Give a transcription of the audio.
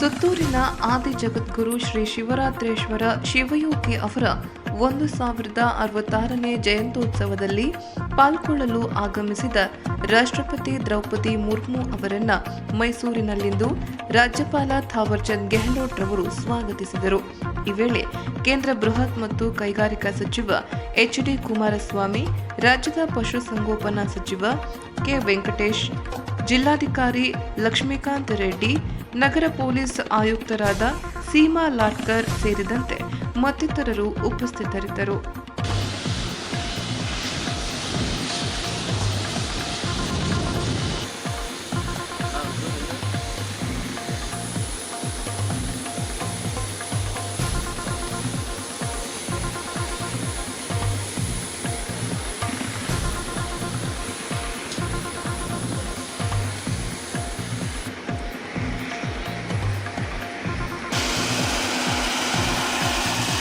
ಸುತ್ತೂರಿನ ಆದಿ ಜಗದ್ಗುರು ಶ್ರೀ ಶಿವರಾತ್ರೇಶ್ವರ ಶಿವಯೋಗಿ ಅವರ 1066ನೇ ಜಯಂತ್ಯೋತ್ಸವದಲ್ಲಿ ಪಾಲ್ಗೊಳ್ಳಲು ಆಗಮಿಸಿದ ರಾಷ್ಟ್ರಪತಿ ದ್ರೌಪದಿ ಮುರ್ಮು ಅವರನ್ನ ಮೈಸೂರಿನಲ್ಲಿಂದು ರಾಜ್ಯಪಾಲ ಥಾವರ್ಚಂದ್ ಗೆಹ್ಲೋಟ್ ರವರು ಸ್ವಾಗತಿಸಿದರು. ಈ ವೇಳೆ ಕೇಂದ್ರ ಬೃಹತ್ ಮತ್ತು ಕೈಗಾರಿಕಾ ಸಚಿವ ಎಚ್.ಡಿ. ಕುಮಾರಸ್ವಾಮಿ, ರಾಜ್ಯದ ಪಶುಸಂಗೋಪನಾ ಸಚಿವ ಕೆ. ವೆಂಕಟೇಶ್, ಜಿಲ್ಲಾಧಿಕಾರಿ ಲಕ್ಷ್ಮೀಕಾಂತ್ ರೆಡ್ಡಿ, ನಗರ ಪೊಲೀಸ್ ಆಯುಕ್ತರಾದ ಸೀಮಾ ಲಾಟ್ಕರ್ ಸೇರಿದಂತೆ ಮತ್ತಿತರರು ಉಪಸ್ಥಿತರಿದ್ದರು.